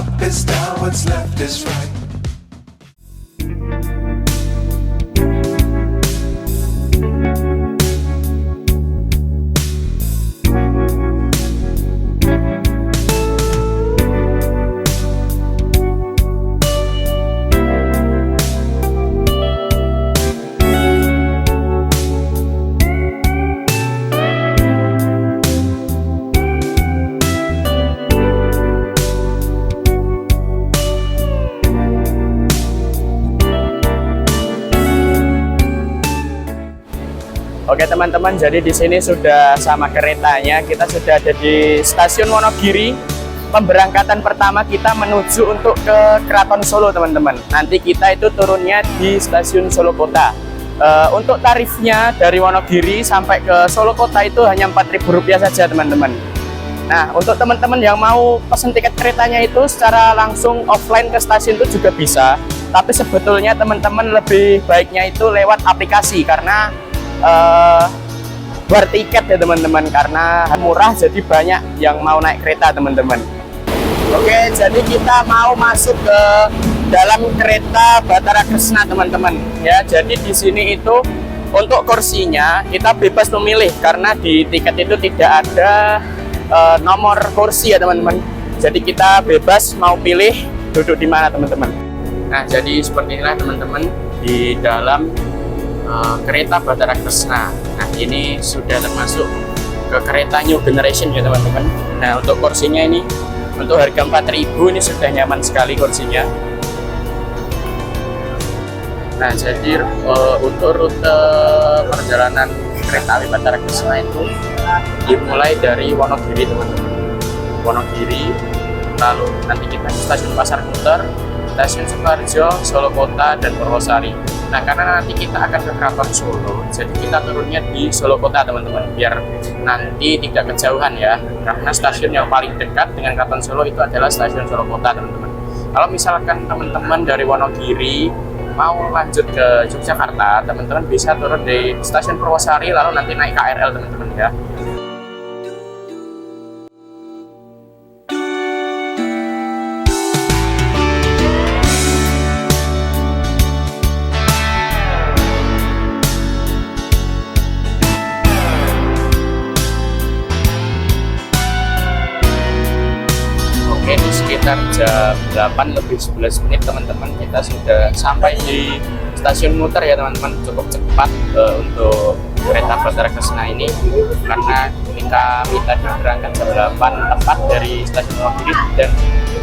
Up is down, what's left is right. Oke teman-teman, jadi di sini sudah sama keretanya. Kita sudah ada di stasiun Wonogiri. Pemberangkatan pertama kita menuju untuk ke Keraton Solo teman-teman. Nanti kita itu turunnya di stasiun Solo Kota. Untuk tarifnya dari Wonogiri sampai ke Solo Kota itu hanya Rp4.000 saja teman-teman. Nah, untuk teman-teman yang mau pesen tiket keretanya itu secara langsung offline ke stasiun itu juga bisa. Tapi sebetulnya teman-teman lebih baiknya itu lewat aplikasi karena buat tiket ya teman-teman, karena murah jadi banyak yang mau naik kereta teman-teman. Oke, jadi kita mau masuk ke dalam kereta Batara Kresna teman-teman ya. Jadi di sini itu untuk kursinya kita bebas memilih karena di tiket itu tidak ada nomor kursi ya teman-teman. Jadi kita bebas mau pilih duduk di mana teman-teman. Nah, jadi seperti inilah teman-teman di dalam kereta Batara Kresna. Nah, ini sudah termasuk ke kereta New Generation ya teman-teman. Nah, untuk kursinya ini untuk harga 4.000 ini sudah nyaman sekali kursinya. Nah, jadi untuk rute perjalanan kereta api Batara Kresna itu dimulai dari Wonogiri teman-teman. Wonogiri, lalu nanti kita ke stasiun Pasar Muter, stasiun Sukoharjo, Solo Kota, dan Purwosari. Nah, karena nanti kita akan ke Keraton Solo, jadi kita turunnya di Solo Kota teman-teman, biar nanti tidak kejauhan ya. Karena stasiun yang paling dekat dengan Keraton Solo itu adalah stasiun Solo Kota teman-teman. Kalau misalkan teman-teman dari Wonogiri mau lanjut ke Yogyakarta, teman-teman bisa turun di stasiun Purwosari, lalu nanti naik KRL teman-teman ya. Oke, di sekitar jam 8 lebih 11 menit teman-teman kita sudah sampai di stasiun Muter ya teman-teman. Cukup cepat untuk kereta Batara Kresna ini karena kami tadi berangkat jam 8 tepat dari stasiun Wonogiri dan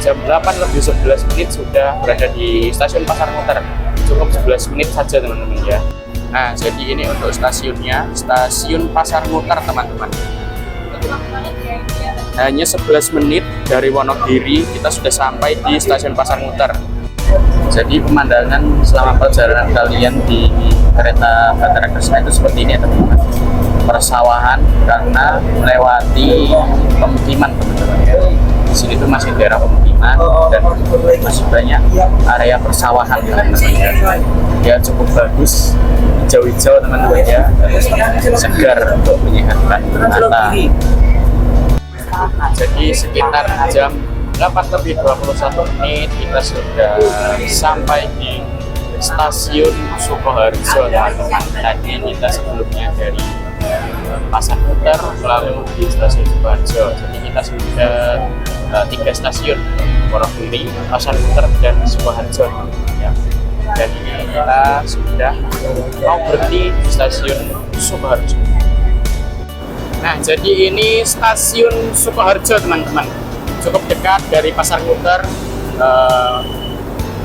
jam 8 lebih 11 menit sudah berada di stasiun Pasar Muter. Cukup 11 menit saja teman-teman ya. Nah, jadi ini untuk stasiunnya, stasiun Pasar Muter teman-teman. Hanya 11 menit dari Wonogiri kita sudah sampai di stasiun Pasar Muter. Jadi pemandangan selama perjalanan kalian di kereta Batara Kresna itu seperti ini ya teman-teman. Persawahan karena melewati pemukiman teman-teman. Di sini tuh masih daerah pemukiman dan masih banyak area persawahan teman-teman ya. Cukup bagus, hijau-hijau teman-teman ya, segar untuk menyehatkan mata. Jadi sekitar jam 8 lebih 21 menit kita sudah sampai di stasiun Sukoharjo teman-teman. Tadi kita sebelumnya dari Pasar Muter lalu di stasiun Sukoharjo. Jadi kita sudah 3 stasiun, Wonogiri, Pasar Muter, dan Sukoharjo ya. Dan kita sudah mau berhenti di stasiun Sukoharjo. Nah, jadi ini stasiun Sukoharjo teman-teman. Cukup dekat dari Pasar Muter,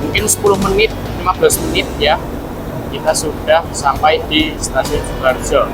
mungkin 10 menit, 15 menit ya. Kita sudah sampai di stasiun Sukoharjo.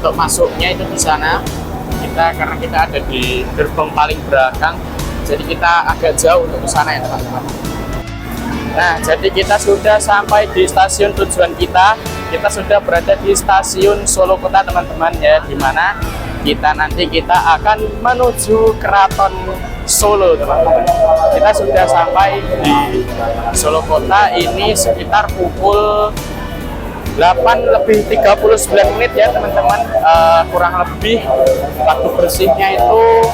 Untuk masuknya itu di sana, karena kita ada di gerbong paling belakang, jadi kita agak jauh untuk ke sana ya teman-teman. Nah, jadi kita sudah sampai di stasiun tujuan kita. Kita sudah berada di stasiun Solo Kota teman-teman ya, dimana kita akan menuju Keraton Solo teman-teman. Kita sudah sampai di Solo Kota ini sekitar pukul 8 lebih 39 menit ya teman-teman. Kurang lebih waktu bersihnya itu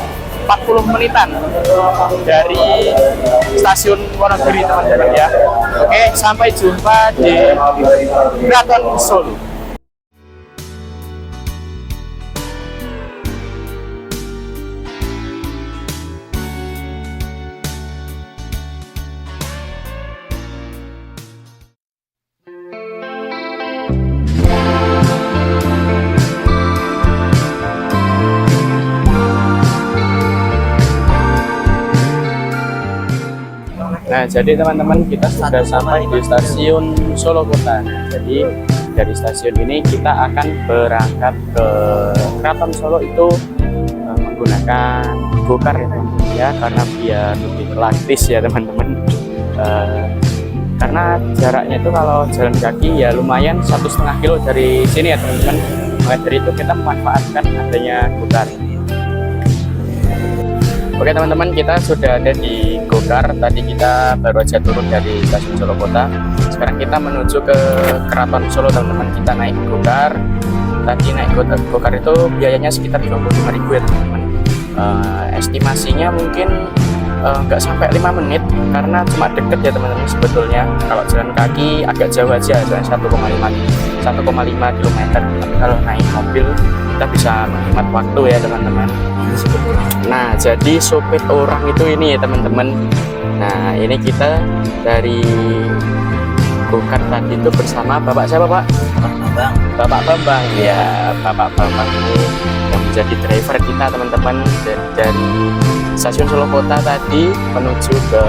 40 menitan dari stasiun Wonogiri teman-teman ya. Oke, sampai jumpa di Keraton Solo. Nah, jadi teman-teman kita sudah sampai di stasiun Solo Kota. Jadi dari stasiun ini kita akan berangkat ke Keraton Solo itu menggunakan gokar ya teman-teman ya, karena biar lebih praktis ya teman-teman. Karena jaraknya itu kalau jalan kaki ya lumayan 1,5 kilo dari sini ya teman-teman. Maka dari itu kita memanfaatkan adanya gokar. Oke teman-teman, kita sudah ada di gokar. Tadi kita baru aja turun dari stasiun Solo Kota. Sekarang kita menuju ke Keraton Solo teman-teman. Kita naik gokar. Tadi naik gokar itu biayanya sekitar 25.000 ya teman-teman. Estimasinya mungkin nggak sampai 5 menit karena cuma deket ya teman-teman sebetulnya. Kalau jalan kaki agak jauh aja, 1,5 km. Tapi kalau naik mobil kita bisa menghemat waktu ya teman-teman. Nah, jadi sopir orang itu ini ya teman-teman. Nah, ini kita dari gokar tadi itu bersama Bapak siapa Pak? Bapak Bambang ya. Bapak Bambang ini yang menjadi driver kita teman-teman dari stasiun Solo Kota tadi menuju ke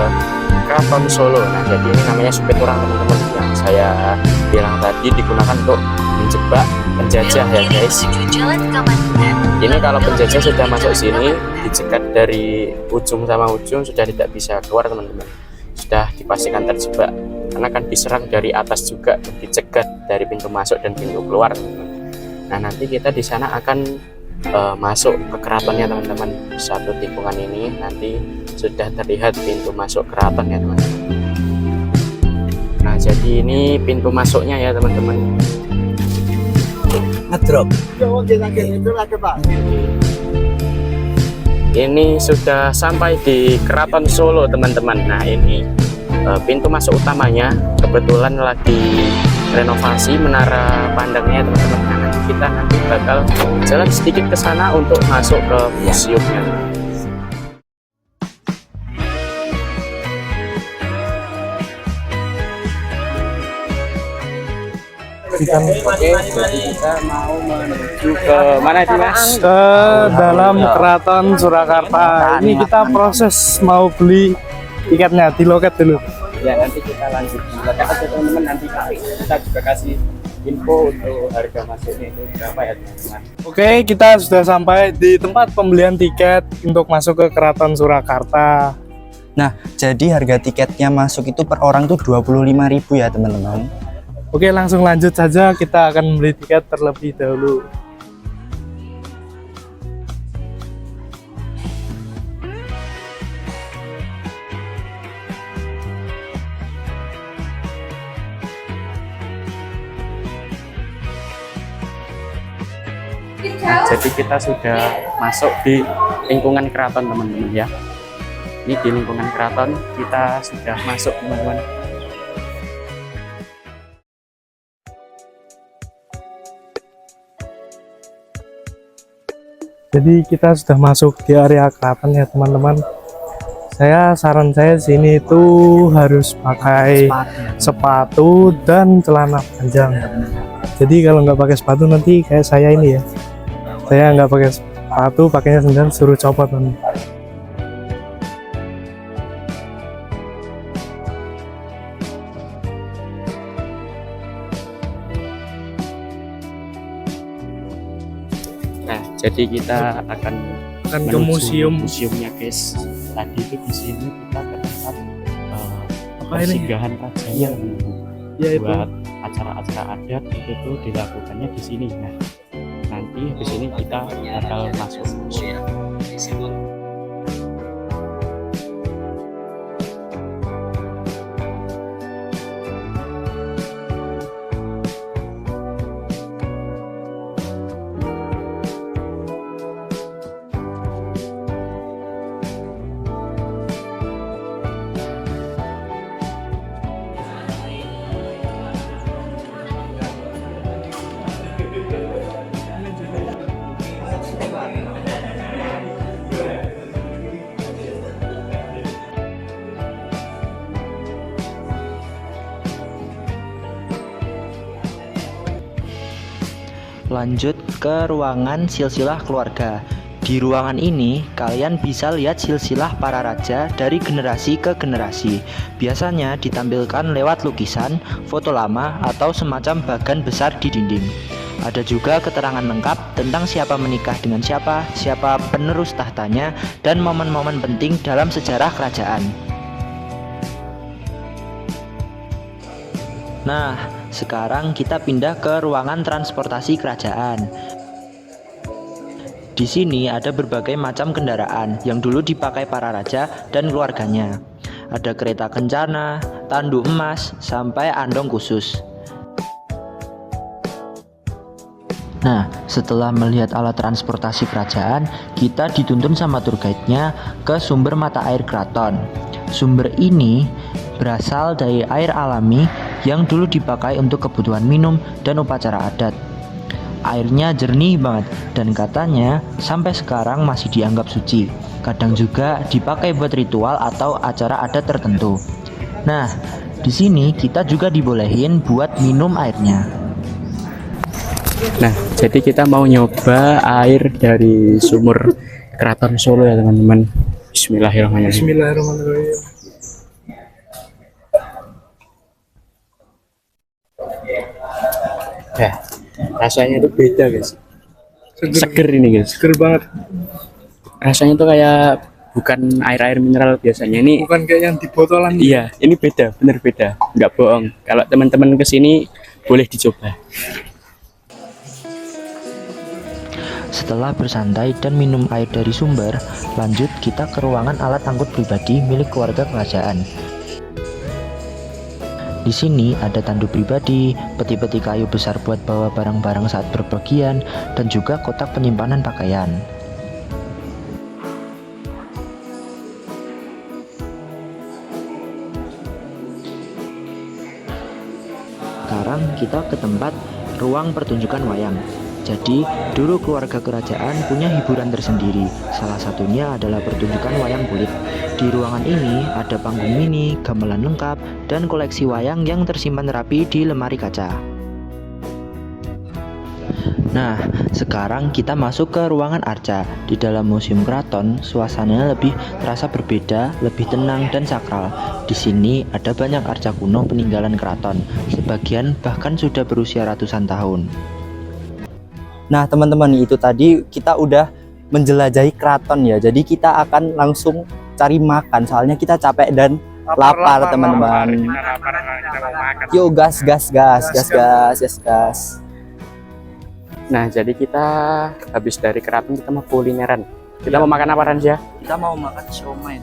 Keraton Solo. Nah, jadi ini namanya supir orang teman-teman yang saya bilang tadi digunakan untuk menjebak penjajah ya guys. Ini kalau penjajah sudah masuk sini, dicegat dari ujung sama ujung, sudah tidak bisa keluar teman-teman. Sudah dipastikan terjebak karena akan diserang dari atas juga, dicegat dari pintu masuk dan pintu keluar teman-teman. Nah, nanti kita di sana akan masuk ke keratonnya teman-teman. Satu tikungan ini nanti sudah terlihat pintu masuk keraton ya teman-teman. Nah, jadi ini pintu masuknya ya teman-teman. Ngedrop. Ini sudah sampai di Keraton Solo teman-teman. Nah, ini pintu masuk utamanya. Kebetulan lagi renovasi menara pandangnya teman-teman. Nah, kita nanti bakal jalan sedikit ke sana untuk masuk ke museumnya. Oke, jadi kita mau menuju ke mana nih Mas? Ke dalam Keraton Surakarta. Ini kita proses mau beli tiketnya di loket dulu. Ya, nanti kita lanjut di loket aja teman-teman. Nanti kita juga kasih info untuk harga masuknya itu berapa ya teman-teman. Oke, kita sudah sampai di tempat pembelian tiket untuk masuk ke Keraton Surakarta. Nah, jadi harga tiketnya masuk itu per orang tuh 25.000 ya teman-teman. Oke, langsung lanjut saja, kita akan beli tiket terlebih dahulu. Nah, jadi kita sudah masuk di lingkungan keraton teman-teman ya. Ini di lingkungan keraton kita sudah masuk teman-teman. Jadi kita sudah masuk di area keraton ya teman-teman. Saran saya sini itu harus pakai sepatu dan celana panjang. Jadi kalau nggak pakai sepatu nanti kayak saya ini ya. Saya nggak pakai sepatu, pakainya sendal, suruh copot teman. Nah, jadi kita akan Ke menuju museumnya guys. Tadi itu di sini kita ke tempat Apa ini? persinggahan raja Iya. Ya itu. buat acara-acara adat itu tuh dilakukannya di sini. Nah, nanti di sini kita bakal masuk. Lanjut ke ruangan silsilah keluarga. Di ruangan ini kalian bisa lihat silsilah para raja dari generasi ke generasi. Biasanya ditampilkan lewat lukisan, foto lama, atau semacam bagan besar di dinding. Ada juga keterangan lengkap tentang siapa menikah dengan siapa, siapa penerus tahtanya, dan momen-momen penting dalam sejarah kerajaan. Nah, sekarang kita pindah ke ruangan transportasi kerajaan. Di sini ada berbagai macam kendaraan yang dulu dipakai para raja dan keluarganya. Ada kereta kencana, tandu emas, sampai andong khusus. Nah, setelah melihat alat transportasi kerajaan, kita dituntun sama tour guide-nya ke sumber mata air keraton. Sumber ini berasal dari air alami yang dulu dipakai untuk kebutuhan minum dan upacara adat. Airnya jernih banget dan katanya sampai sekarang masih dianggap suci. Kadang juga dipakai buat ritual atau acara adat tertentu. Nah, di sini kita juga dibolehin buat minum airnya. Nah, jadi kita mau nyoba air dari sumur Keraton Solo ya teman-teman. Bismillahirrahmanirrahim. Bismillahirrahmanirrahim. Ya, rasanya tuh beda guys. Seger ini guys. Seger banget. Rasanya tuh kayak bukan air-air mineral biasanya. Ini Bukan kayak yang di botolan. iya, ini beda, bener beda. Nggak bohong. Kalau teman-teman kesini boleh dicoba. Setelah bersantai dan minum air dari sumber, lanjut kita ke ruangan alat angkut pribadi milik keluarga kerajaan. Di sini ada tandu pribadi, peti-peti kayu besar buat bawa barang-barang saat berpergian, dan juga kotak penyimpanan pakaian. Sekarang kita ke tempat ruang pertunjukan wayang. Jadi, dulu keluarga kerajaan punya hiburan tersendiri. Salah satunya adalah pertunjukan wayang kulit. Di ruangan ini ada panggung mini, gamelan lengkap, dan koleksi wayang yang tersimpan rapi di lemari kaca. Nah, sekarang kita masuk ke ruangan arca. Di dalam museum keraton, suasananya lebih terasa berbeda, lebih tenang dan sakral. Di sini ada banyak arca kuno peninggalan keraton. Sebagian bahkan sudah berusia ratusan tahun. Nah teman-teman, itu tadi kita udah menjelajahi keraton ya. Jadi kita akan langsung cari makan, soalnya kita capek dan lapar teman-teman. Yuk gas. Nah, jadi kita habis dari keraton kita mau kulineran. Kita mau makan apa Ranja? Kita mau makan siomay.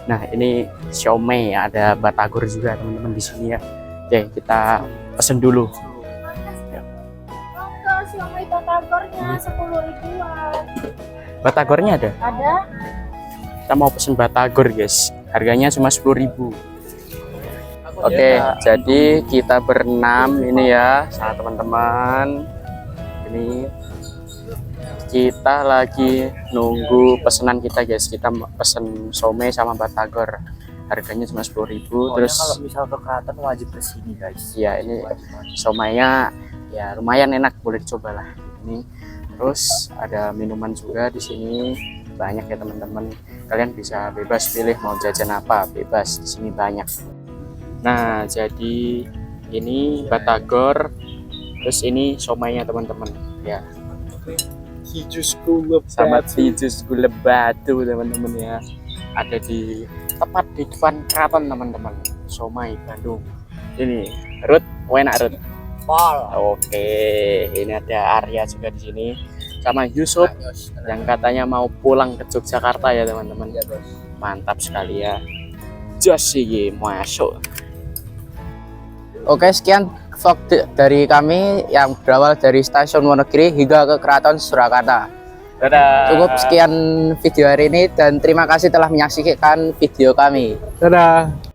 Nah, ini siomay, ada batagor juga teman-teman di sini ya. Oke, kita pesen dulu. Siomay batagornya 10.000-an. Batagornya ada? Ada. Kita mau pesen batagor guys, harganya cuma 10.000. Oke, jadi kita berenam ini ya sama teman-teman. Ini kita lagi nunggu pesanan kita guys. Kita pesen siomay sama batagor, harganya cuma 10.000. Terus kalau misal ke keraton wajib kesini guys. ya ini siomaynya ya lumayan enak, boleh dicoba lah ini. Terus ada minuman juga di sini banyak ya teman-teman. Kalian bisa bebas pilih mau jajan apa, bebas di sini banyak. Nah, jadi ini batagor, terus ini siomaynya teman-teman ya. Kijus gulab Sama jus gula batu teman-teman ya. Ada di tepat di depan keraton teman-teman. Siomay Bandung. Ini Ruth, enak Ruth. Oke, ini ada Arya juga di sini sama Yusuf yang katanya mau pulang ke Yogyakarta ya teman-teman. Mantap sekali ya. Jos sih masuk. Oke, sekian vlog dari kami yang berawal dari stasiun Wonogiri hingga ke Keraton Surakarta. Dadah. Cukup sekian video hari ini dan terima kasih telah menyaksikan video kami. Dadah.